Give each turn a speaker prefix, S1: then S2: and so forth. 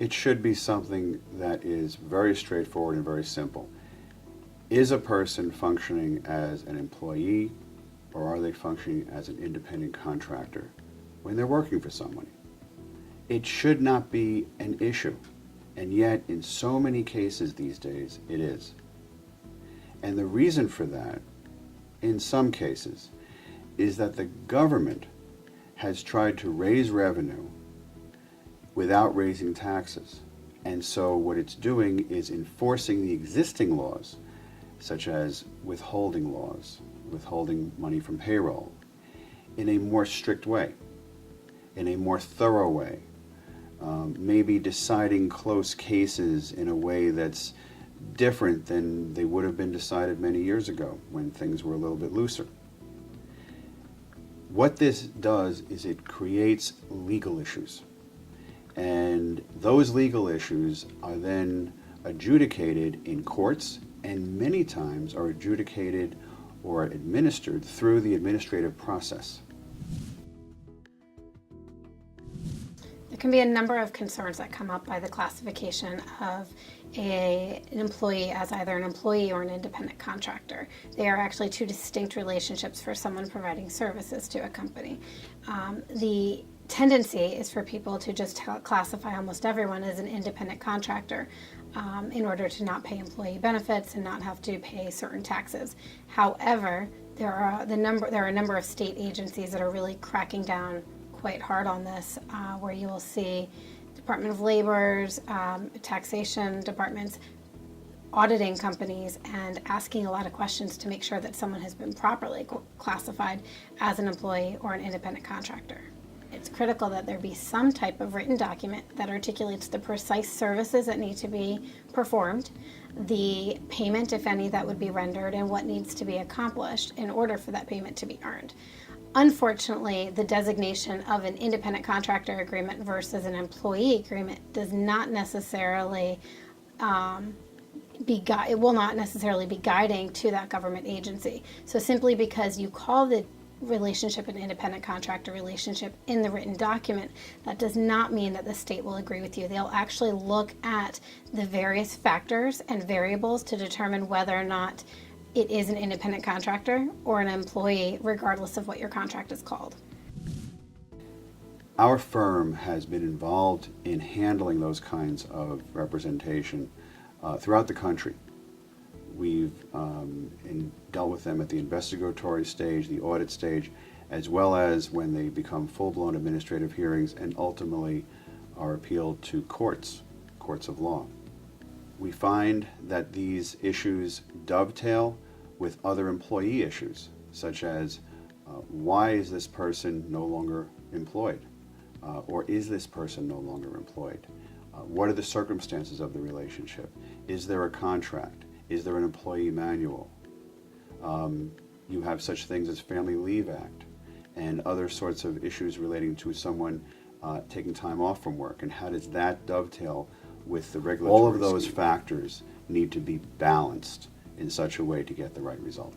S1: It should be something that is very straightforward and very simple. Is a person functioning as an employee, or are they functioning as an independent contractor when they're working for someone? It should not be an issue, and yet in so many cases these days it is. And the reason for that, in some cases, is that the government has tried to raise revenue without raising taxes. And so what it's doing is enforcing the existing laws, such as withholding laws, withholding money from payroll, in a more strict way, in a more thorough way, maybe deciding close cases in a way that's different than they would have been decided many years ago when things were a little bit looser. What this does is it creates legal issues. And those legal issues are then adjudicated in courts, and many times are adjudicated or administered through the administrative process.
S2: There can be a number of concerns that come up by the classification of an employee as either an employee or an independent contractor. They are actually two distinct relationships for someone providing services to a company. The tendency is for people to just classify almost everyone as an independent contractor in order to not pay employee benefits and not have to pay certain taxes. However, there are a number of state agencies that are really cracking down quite hard on this, where you will see Department of Labor's taxation departments auditing companies and asking a lot of questions to make sure that someone has been properly classified as an employee or an independent contractor. It's critical that there be some type of written document that articulates the precise services that need to be performed, the payment, if any, that would be rendered, and what needs to be accomplished in order for that payment to be earned. Unfortunately, the designation of an independent contractor agreement versus an employee agreement does not necessarily it will not necessarily be guiding to that government agency. So simply because you call the relationship an independent contractor relationship in the written document, that does not mean that the state will agree with you. They'll actually look at the various factors and variables to determine whether or not it is an independent contractor or an employee, regardless of what your contract is called.
S1: Our firm has been involved in handling those kinds of representation throughout the country. We've dealt with them at the investigatory stage, the audit stage, as well as when they become full-blown administrative hearings and ultimately are appealed to courts of law. We find that these issues dovetail with other employee issues, such as why is this person no longer employed? Or is this person no longer employed? What are the circumstances of the relationship? Is there a contract? Is there an employee manual? You have such things as Family Leave Act and other sorts of issues relating to someone taking time off from work, and how does that dovetail with the regulatory? All of those factors need to be balanced in such a way to get the right result.